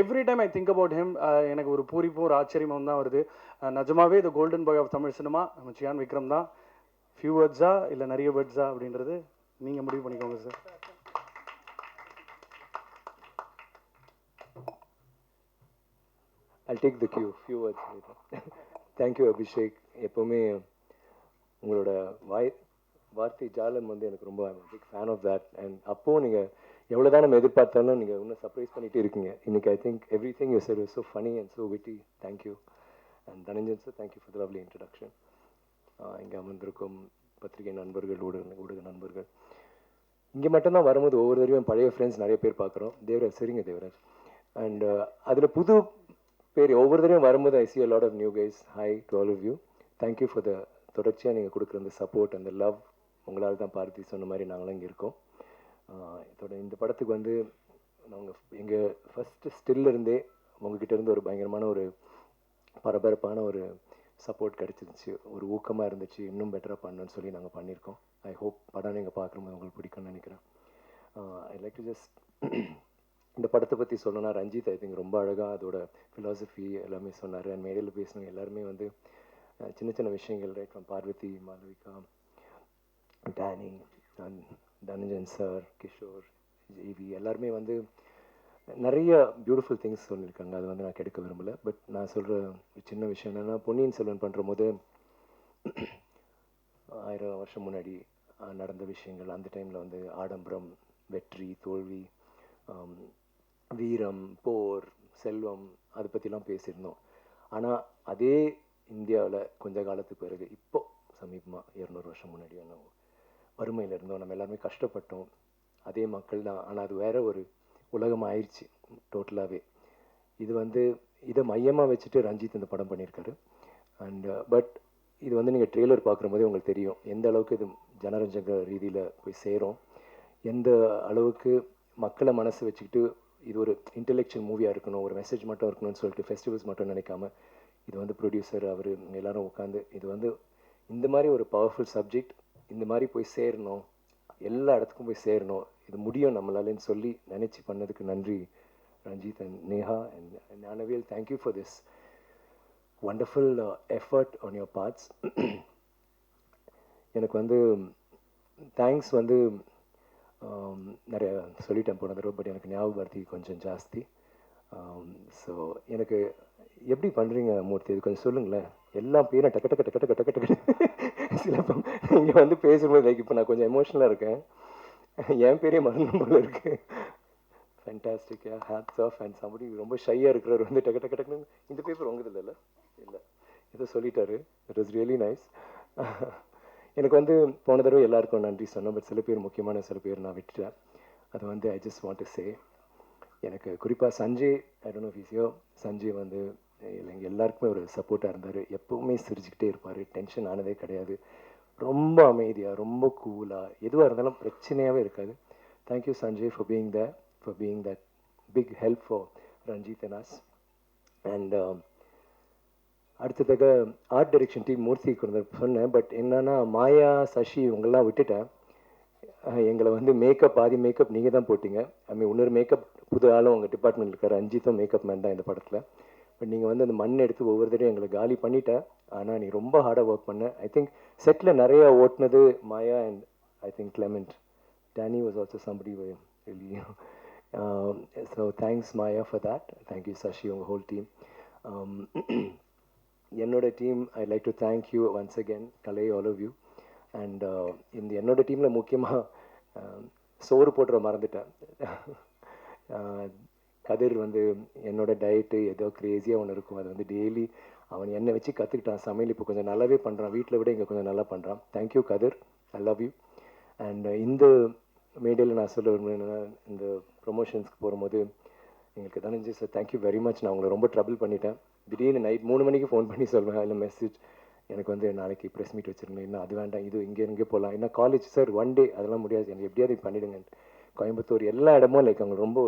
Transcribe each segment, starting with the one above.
Every time I think about him. எனக்கு ஒரு பூரிப்பும் ஒரு ஆச்சரியமும் தான் வருது. நிஜமாவே the golden boy of Tamil cinema நம்ம சியான் விக்ரம் தான். ஃபியூ வேர்ட்ஸா இல்லை நிறைய வேர்ட்ஸா அப்படின்றது நீங்கள் முடிவு பண்ணிக்கோங்க sir. I'll take the cue, few words later. Thank you Abhishek. எப்போவுமே உங்களோட வார்த்தை ஜாலம் வந்து எனக்கு ரொம்ப big fan of that. And அப்போது நீங்கள் எவ்வளோ தான் நம்ம எதிர்பார்த்தாலும் நீங்கள் இன்னும் சர்ப்ரைஸ் பண்ணிகிட்டே இருக்கீங்க. இன்றைக்கி I think every thing you said was so funny and so witty. Thank you. And Dhananjan sir, thank you for the lovely introduction. இங்கே அமர்ந்திருக்கும் பத்திரிகை நண்பர்கள், ஊடக நண்பர்கள், இங்கே மட்டும்தான் வரும்போது ஒவ்வொரு தடவையும் பழைய ஃப்ரெண்ட்ஸ் நிறைய பேர் பார்க்குறோம். தேவராஜ், சரிங்க தேவராஜ். அண்ட் அதில் புது பேர் ஒவ்வொரு தடவையும் வரும்போது I see a lot of new guys. Hi to all of you. Thank you for the தொடர்ச்சியாக நீங்கள் கொடுக்குற அந்த சப்போர்ட், அந்த லவ். உங்களால் தான் பார்த்தி சொன்ன மாதிரி நாங்களும் இங்கே இருக்கோம். இதோட இந்த படத்துக்கு வந்து நாங்கள் எங்கள் ஃபஸ்ட்டு ஸ்டில்லிருந்தே உங்ககிட்ட இருந்து ஒரு பயங்கரமான ஒரு பரபரப்பான ஒரு சப்போர்ட் கிடச்சிருந்துச்சு, ஒரு ஊக்கமாக இருந்துச்சு, இன்னும் பெட்டராக பண்ணணும்னு சொல்லி நாங்கள் பண்ணியிருக்கோம். ஐ ஹோப் படம் நீங்கள் பார்க்கும்போது உங்களுக்கு பிடிக்கும்னு நினைக்கிறேன். ஐ லைக் டு ஜஸ்ட் இந்த படத்தை பற்றி சொல்லணும்னா ரஞ்சித் ஐ திங்க் ரொம்ப அழகாக அதோட ஃபிலாசபி எல்லாமே சொன்னார். அண்ட் மேடையில் பேசினவங்க எல்லாருமே வந்து சின்ன சின்ன விஷயங்கள், right from Parvathy, Malavika, Danny, Dhananjan sir, Kishore, JV, எல்லாருமே வந்து நிறைய பியூட்டிஃபுல் திங்ஸ் சொல்லியிருக்காங்க. அது வந்து நான் கெடுக்க விரும்பலை. பட் நான் சொல்கிற சின்ன விஷயம் என்னென்னா, பொன்னியின் செல்வன் பண்ணுற போது 1000 வருஷம் முன்னாடி நடந்த விஷயங்கள், அந்த டைமில் வந்து ஆடம்பரம், வெற்றி, தோல்வி, வீரம், போர், செல்வம், அதை பற்றிலாம் பேசியிருந்தோம். ஆனால் அதே இந்தியாவில் கொஞ்ச காலத்துக்கு பிறகு இப்போது சமீபமாக 200 வருஷம் முன்னாடி நம்ம வறுமையில் இருந்தோம், நம்ம எல்லாருமே கஷ்டப்பட்டோம். அதே மக்கள் தான், ஆனால் அது வேற ஒரு உலகம் ஆயிடுச்சு டோட்டலாகவே. இது வந்து இதை மையமாக வச்சுட்டு ரஞ்சித் இந்த படம் பண்ணியிருக்காரு. அண்ட் பட் இது வந்து நீங்கள் ட்ரெய்லர் பார்க்குற போதே உங்களுக்கு தெரியும் எந்த அளவுக்கு இது ஜனரஞ்சக ரீதியில் போய் சேரும், எந்த அளவுக்கு மக்களை மனசு வச்சுக்கிட்டு இது ஒரு இன்டெலெக்சுவல் மூவியாக இருக்கணும், ஒரு மெசேஜ் மட்டும் இருக்கணும்னு சொல்லிட்டு ஃபெஸ்டிவல்ஸ் மட்டும் நினைக்காம, இது வந்து ப்ரொடியூசர் அவர் எல்லோரும் உட்காந்து இது வந்து இந்த மாதிரி ஒரு பவர்ஃபுல் சப்ஜெக்ட் இந்த மாதிரி போய் சேரணும், எல்லா இடத்துக்கும் போய் சேரணும், இது முடியும் நம்மளாலன்னு சொல்லி நினச்சி பண்ணதுக்கு நன்றி Ranjith and Neha and Gnanavel. Thank you for this wonderful effort on your parts. எனக்கு வந்து தேங்க்ஸ் வந்து நிறைய சொல்லிட்டேன் போன தடவை, பட் எனக்கு ஞாபகப்படுத்தி கொஞ்சம் ஜாஸ்தி. ஸோ எனக்கு எப்படி பண்ணுறீங்க மூர்த்தி, இது கொஞ்சம் சொல்லுங்களேன். எல்லா பேரும் டக்கு டக்கு டக்கு டக்கு டக்கு டக்கு சிலப்போ இங்கே வந்து பேசும்போது லைக் இப்போ நான் கொஞ்சம் எமோஷ்னலாக இருக்கேன், என் பேரே மறந்து போல இருக்கு. Fantastic, hats off. And somebody ரொம்ப ஷையாக இருக்கிறவர் வந்து டக்கு டக்கு டக்குன்னு இந்த பேப்பர் உங்கது இல்லை இல்லை இதை சொல்லிட்டாரு. It was really nice. எனக்கு வந்து போன தடவை எல்லாருக்கும் நன்றி சொன்னேன், பட் சில பேர் முக்கியமான சில பேர் நான் விட்டுட்டேன். அது வந்து I just want to say, எனக்கு குறிப்பாக Sanjay, I don't know if is here. Sanjay வந்து எங்கள் எல்லாருக்குமே ஒரு சப்போர்ட்டாக இருந்தார். எப்போவுமே சிரிச்சுக்கிட்டே இருப்பார், டென்ஷன் ஆனதே கிடையாது, ரொம்ப அமைதியாக, ரொம்ப கூலாக, எதுவாக இருந்தாலும் பிரச்சனையாகவே இருக்காது. Thank you Sanjay for being there, for being that big help for Ranjith and us. And அடுத்ததாக ஆர்ட் டைரக்ஷன் டீம் மூர்த்தி கொண்டு சொன்னேன். பட் என்னன்னா மாயா, சசி இவங்கெல்லாம் விட்டுட்டேன். எங்களை வந்து மேக்கப், ஆதி மேக்கப் நீங்கள் தான் போட்டிங்க. ஐ மீன் இன்னொரு மேக்கப் புது ஆளும் உங்கள் டிபார்ட்மெண்ட் இருக்கார், ரஞ்சித்தும் மேக்கப் மேன் தான் இந்த படத்தில். பட் நீங்கள் வந்து அந்த மண் எடுத்து ஒவ்வொரு தடையும் எங்களை காலி பண்ணிட்டேன். ஆனால் நீ ரொம்ப ஹார்டாக ஒர்க் பண்ண. ஐ திங்க் செட்டில் நிறையா ஓட்டினது Maya and I think Clement. Danny was also somebody really. So thanks Maya for that. Thank you Sashi, உங்கள் ஹோல் டீம். என்னோட team, I like to thank you once again, Kalai, all of you. And இந்த என்னோட டீமில் முக்கியமாக சோறு போட்டுற மறந்துட்டேன். கதிர் வந்து என்னோட டயட்டு ஏதோ க்ரேஸியாக ஒன்று இருக்கும், அது வந்து டெய்லி அவன் என்னை வச்சு கற்றுக்கிட்டான் சமையல். இப்போ கொஞ்சம் நல்லாவே பண்ணுறான், வீட்டில் விட இங்கே கொஞ்சம் நல்லா பண்ணுறான். Thank you Kathir, I love you. And இந்த மேடையில் நான் சொல்ல விரும்புகிறேன்னா, இந்த ப்ரொமோஷன்ஸ்க்கு போகும்போது எங்களுக்கு Dhananjay sir, thank you very much. நான் உங்களை ரொம்ப ட்ரபிள் பண்ணிட்டேன். திடீர்னு நைட் 3 மணிக்கு ஃபோன் பண்ணி சொல்வேன், இல்லை மெசேஜ், எனக்கு வந்து நாளைக்கு ப்ரெஸ் மீட் வச்சுருந்தேன், இன்னும் அது வேண்டாம், இது இங்கே போகலாம், என்ன காலேஜ் சார் 1 டே அதெல்லாம் முடியாது, எனக்கு எப்படியாவது பண்ணிவிடுங்க. கோயம்புத்தூர் எல்லா இடமும் லைக் அவங்க ரொம்ப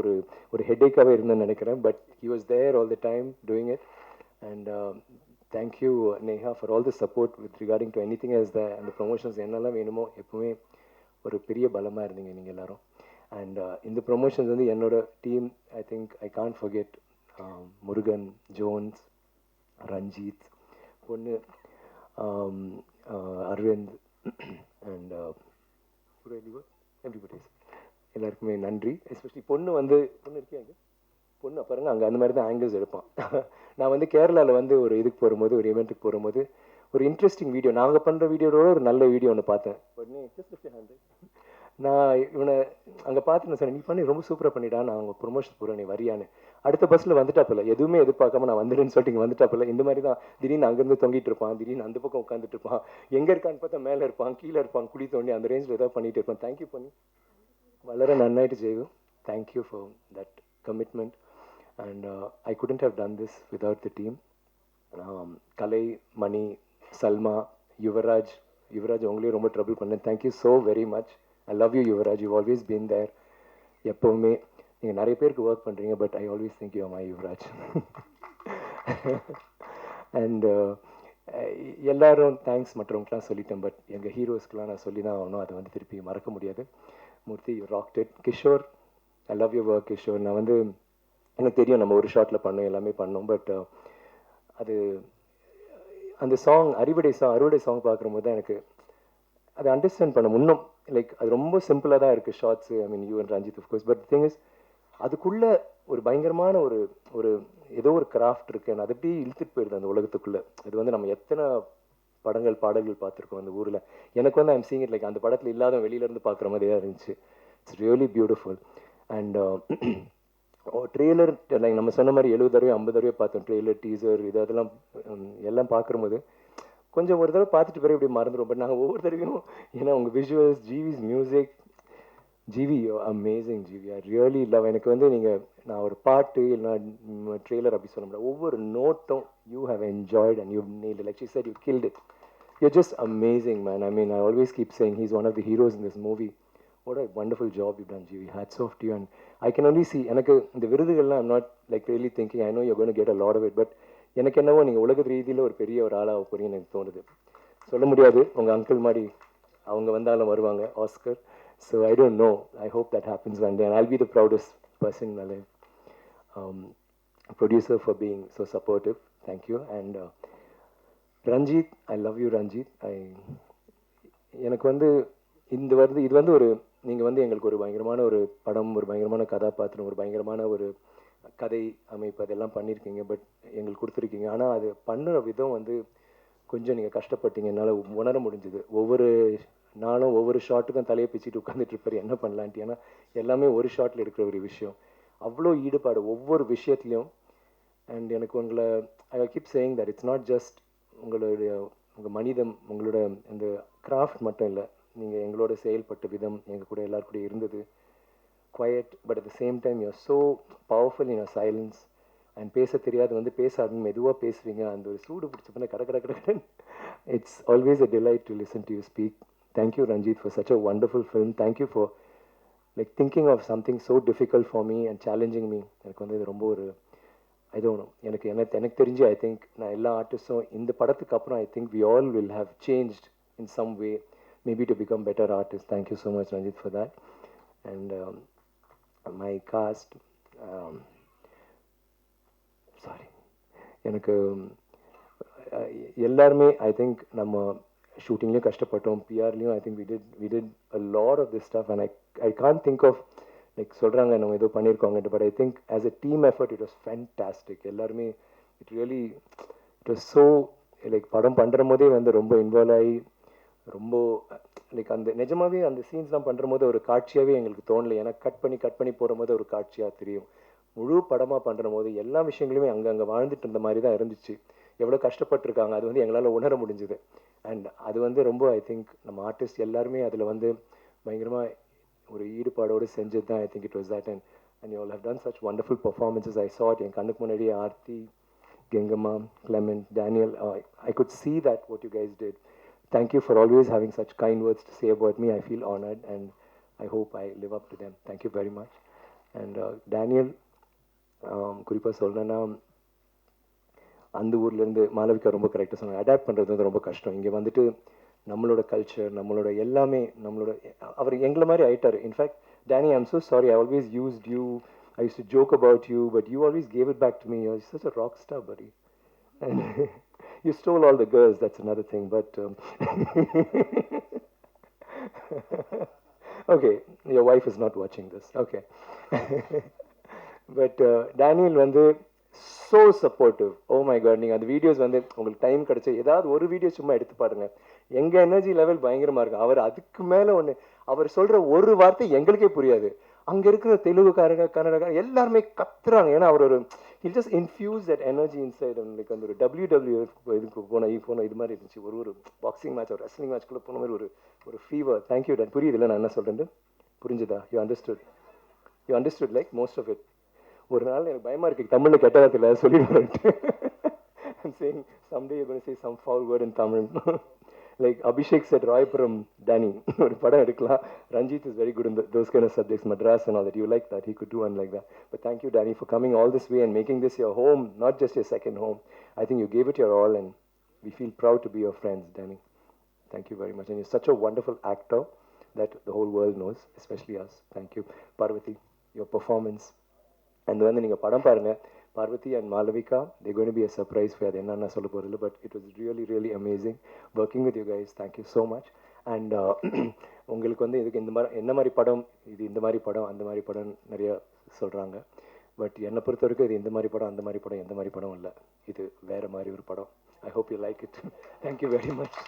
ஒரு ஹெட்டேக்காகவே இருந்தேன்னு நினைக்கிறேன். But he was there all the time doing it. And thank you Neha for all the support with regarding to anything as அந்த ப்ரொமோஷன்ஸ் என்னெல்லாம் வேணுமோ எப்போவுமே ஒரு பெரிய பலமாக இருந்தீங்க நீங்கள் எல்லோரும். அண்ட் இந்த ப்ரொமோஷன்ஸ் வந்து என்னோட team, I think I can't forget Murugan, Jones, Ranjith, பொண்ணு அரவிந்த் அண்ட் எவ்ரிபடிஸ் எல்லாருக்குமே நன்றி. எஸ்பெஷலி பொண்ணு இருக்கியாங்க, பொண்ணு பாருங்க அங்கே அந்த மாதிரி தான் ஆங்கிள்ஸ் எடுப்பான். நான் கேரளாவில் ஒரு இதுக்கு போகும்போது, ஒரு இவெண்ட்டுக்கு போகும்போது ஒரு இன்ட்ரெஸ்டிங் வீடியோ, நாங்கள் பண்ணுற வீடியோட ஒரு நல்ல வீடியோ ஒன்று பார்த்தேன். உடனே நான் இவனை அங்கே பார்த்துன்னு சொன்னேன், நீ பண்ணி ரொம்ப சூப்பராக பண்ணிடா, நான் அவங்க ப்ரொமோஷன் போகிறேன், நீ வரியான்னு. அடுத்த பஸ்ஸில் வந்துட்டாப்பில்ல, எதுவுமே எதிர்பார்க்காம நான் வந்துடுன்னு சொல்லிட்டு இங்கே வந்துட்டாப்பில்ல. இந்த மாதிரி தான் திடீர்னு அங்கேருந்து தொங்கிட்டு இருப்பான், திடீர்னு அந்த பக்கம் உட்காந்துட்டு இருப்பான், எங்கே இருக்கான்னு பார்த்தா மேலே இருப்பான், கீழே இருப்பான், குழி தோண்டி அந்த ரேஞ்சில் ஏதாவது பண்ணிட்டு இருப்பான். தேங்க்யூ பண்ணி வளர நன்னாயிட்டு செய்வோம். Thank you for that commitment and I couldn't have done this without the team. Kalai, Mani, Salma, Yuvaraj உங்களையும் ரொம்ப ட்ரபிள் பண்ணேன். Thank you so very much. I love you Yuvaraj, you always been there. எப்போவுமே நீங்கள் நிறைய பேருக்கு ஒர்க் பண்ணுறீங்க, but I always think you my Yuvaraj. And எல்லாரும் thanks மற்றவங்களுக்குலாம் சொல்லிட்டேன், பட் எங்கள் ஹீரோஸ்க்கெலாம் நான் சொல்லி தான் ஆகணும், அதை திருப்பி மறக்க முடியாது. Murthy, you rocked it. Kishore, I love you work Kishore. நான் எனக்கு தெரியும் நம்ம ஒரு ஷாட்டில் பண்ணோம், எல்லாமே பண்ணோம், பட் அது அந்த சாங் அறுவடை சாங் பார்க்கும்போது தான் எனக்கு அதை அண்டர்ஸ்டாண்ட் பண்ண இன்னும் லைக் அது ரொம்ப சிம்பிளாக தான் இருக்குது shorts. I mean you and Ranjith of course, but thing is அதுக்குள்ளே ஒரு பயங்கரமான ஒரு ஏதோ ஒரு கிராஃப்ட் இருக்குது. அது அப்படியே இழுத்துட்டு போயிடுது அந்த உலகத்துக்குள்ளே. அது நம்ம எத்தனை படங்கள் பாடல்கள் பார்த்துருக்கோம் அந்த ஊரில். எனக்கு ஐம் சீங் இட் லைக் அந்த படத்தில் இல்லாத வெளியிலேருந்து பார்க்குற மாதிரியே இருந்துச்சு. It's really beautiful. And trailer like நம்ம சொன்ன மாதிரி 70 தடவை 50 தடவை பார்த்தோம் ட்ரெய்லர், டீசர், அதெல்லாம் எல்லாம் பார்க்கும்போது கொஞ்சம் ஒரு தடவை பார்த்துட்டு பிறகு இப்படி மறந்துடும். பட் நாங்கள் ஒவ்வொரு தடவையும் ஏன்னா உங்கள் visuals, GV's music, GV amazing. GV I really love. எனக்கு நீங்கள் நான் ஒரு பாட்டு இல்லைனா ட்ரெய்லர் அப்படி சொல்ல முடியாது, ஒவ்வொரு நோட்டும் you have enjoyed and you need like she said you killed it. You're just amazing, man. I mean, I always keep saying he's one of the heroes in this movie. What a wonderful job you've done, Jivi. Hats off to you. And I can only see, எனக்கு இந்த விருதுகள்லாம் I'm not like really thinking, I know you're going to get a lot of it, but எனக்கு என்னவோ நீங்கள் உலக ரீதியில் ஒரு பெரிய ஒரு ஆளாக போறீங்கன்னு எனக்கு தோணுது. சொல்ல முடியாது, உங்கள் அங்கிள் மாதிரி அவங்க வந்தாலும் வருவாங்க, Oscar. So I don't know, I hope that happens one day and I'll be the proudest person in my life. Producer for being so supportive. Thank you. And Ranjith, I love you Ranjith. எனக்கு இது ஒரு நீங்கள் எங்களுக்கு ஒரு பயங்கரமான ஒரு படம், ஒரு பயங்கரமான கதாபாத்திரம், ஒரு பயங்கரமான ஒரு கதை அமைப்பு அதெல்லாம் பண்ணியிருக்கீங்க, பட் எங்களுக்கு கொடுத்துருக்கீங்க. ஆனால் அது பண்ணுற விதம் கொஞ்சம் நீங்கள் கஷ்டப்பட்டீங்க, என்னால் உணர முடிஞ்சுது. ஒவ்வொரு நாளும் ஒவ்வொரு ஷாட்டுக்கும் தலையை பிச்சுட்டு உட்காந்துட்டு இருப்பார், என்ன பண்ணலான்ட்டு. ஏன்னா எல்லாமே ஒரு ஷாட்டில் எடுக்கிற ஒரு விஷயம், அவ்வளோ ஈடுபாடு ஒவ்வொரு விஷயத்துலையும். அண்ட் எனக்கு உங்களை I keep saying that it's not just உங்கள் மனிதம், உங்களோட அந்த கிராஃப்ட் மட்டும் இல்லை, நீங்கள் எங்களோட செயல்பட்ட விதம், எங்கள் கூட எல்லாரு கூட இருந்தது quiet, but at the same time you are so powerful in your silence. And பேச தெரியாது பேசாது, மெதுவாக பேசுவீங்க, அந்த ஒரு சூடு பிடிச்ச பண்ண கடை. It's always a delight to listen to you speak. Thank you Ranjith for such a wonderful film. Thank you for like thinking of something so difficult for me and challenging me. எனக்கு இது ரொம்ப ஒரு ஐ டோன்ட் நோ, எனக்கு தெரிஞ்சு I think நான் எல்லா ஆர்டிஸ்டும் இந்த படத்துக்கு அப்புறம் I think we all will have changed in some way, maybe to become better artist. Thank you so much Ranjith for that. And my cast, sorry, எனக்கு எல்லாருமே ஐ திங்க் நம்ம ஷூட்டிங்லேயும் கஷ்டப்பட்டோம், பிஆர்லேயும் I think we did a lot of this stuff and I can't think of like சொல்கிறாங்க நம்ம ஏதோ பண்ணியிருக்கோங்க, but I think as a team effort it was fantastic. எல்லாருமே இட் வாஸ் ஸோ லைக் படம் பண்ணுற போதே ரொம்ப இன்வால்வ் ஆகி ரொம்ப லைக் அந்த நிஜமாகவே அந்த சீன்ஸ்லாம் பண்ணுற போது ஒரு காட்சியாகவே எங்களுக்கு தோணலை. ஏன்னா கட் பண்ணி போகிற போது ஒரு காட்சியாக தெரியும். முழு படமாக பண்ணுற போது எல்லா விஷயங்களுமே அங்கங்கே வாழ்ந்துட்டு இருந்த மாதிரி தான் இருந்துச்சு. எவ்வளோ கஷ்டப்பட்டுருக்காங்க அது எங்களால் உணர முடிஞ்சுது. அண்ட் அது ரொம்ப ஐ திங்க் நம்ம ஆர்டிஸ்ட் எல்லாருமே அதில் பயங்கரமாக ஒரு ஈடுபாடோடு செஞ்சது தான். I think it was that. And you all have done such wonderful performances. I saw it என் கண்ணுக்கு முன்னாடியே Aarthi, Gengamma, Clement, Daniel. I could see that what you guys did. Thank you for always having such kind words to say about me. I feel honored and I hope I live up to them. Thank you very much. And Daniel, குறிப்பாக சொல்லணும்னா அந்த ஊர்லேருந்து மாளவிகா ரொம்ப கரெக்டாக சொன்னாங்க, adapt பண்ணுறது ரொம்ப கஷ்டம். இங்கே நம்மளோட கல்ச்சர், நம்மளோட எல்லாமே அவர் எங்களை மாதிரி ஆயிட்டார். In fact Danny, I'm so sorry, I always used you I used to joke about you, but you always gave it back to me. You're such a rock star, buddy. And you stole all the girls, that's another thing, but okay, your wife is not watching this. Okay. But Daniel வந்து so supportive. Oh my God, நீங்கள் அந்த videos வந்து உங்களுக்கு time கிடச்சி ஏதாவது ஒரு video சும்மா எடுத்து பாருங்க. எங்கள் எனர்ஜி லெவல் பயங்கரமாக இருக்கும். அவர் அதுக்கு மேலே ஒன்று, அவர் சொல்கிற ஒரு வார்த்தை எங்களுக்கே புரியாது. அங்கே இருக்கிற தெலுங்குக்காரங்க கன்னடக்காரங்க எல்லாருமே கத்துறாங்க. ஏன்னா அவர் ஒரு he'll just infuse that energy inside. Like அந்த ஒரு WWF இதுக்கு போன இது மாதிரி இருந்துச்சு. ஒரு பாக்ஸிங் மேட்ச், ஒரு ரெஸ்லிங் மேட்ச்குள்ளே போன மாதிரி ஒரு ஃபீவர். Thank you ton. புரியுது இல்லை நான் என்ன சொல்கிறேன்னு? புரிஞ்சுதா? You understood like most of it. ஒரு நாள் எனக்கு பயமா இருக்கு தமிழ்ல கெட்ட வார்த்தையில சொல்லிடுவேன். I'm saying someday you're going to say some foul word in Tamil. Like Abhishek said, Roypuram Danny. ஒரு படம் எடுக்கலாம். Ranjit is very good in those kind of subjects, Madras and all that. You like that? He could do one like that. But thank you, Danny, for coming all this way and making this your home, not just your second home. I think you gave it your all, and we feel proud to be your friends, Danny. Thank you very much. And you're such a wonderful actor that the whole world knows, especially us. Thank you. Parvati, your performance. And வந்து நீங்கள் படம் பாருங்கள். Parvathy and Malavika, they going to be a surprise for அது என்னென்ன சொல்ல போகிறதில்ல. But it was really amazing working with you guys. Thank you so much. And உங்களுக்கு வந்து இதுக்கு இந்த மாதிரி என்ன மாதிரி படம், இது இந்த மாதிரி படம் அந்த மாதிரி படம் நிறைய சொல்கிறாங்க. பட் என்னை பொறுத்த வரைக்கும் இது இந்த மாதிரி படம் அந்த மாதிரி படம் எந்த மாதிரி படம் இல்லை. இது வேறு மாதிரி ஒரு படம். I hope you like it. Thank you very much.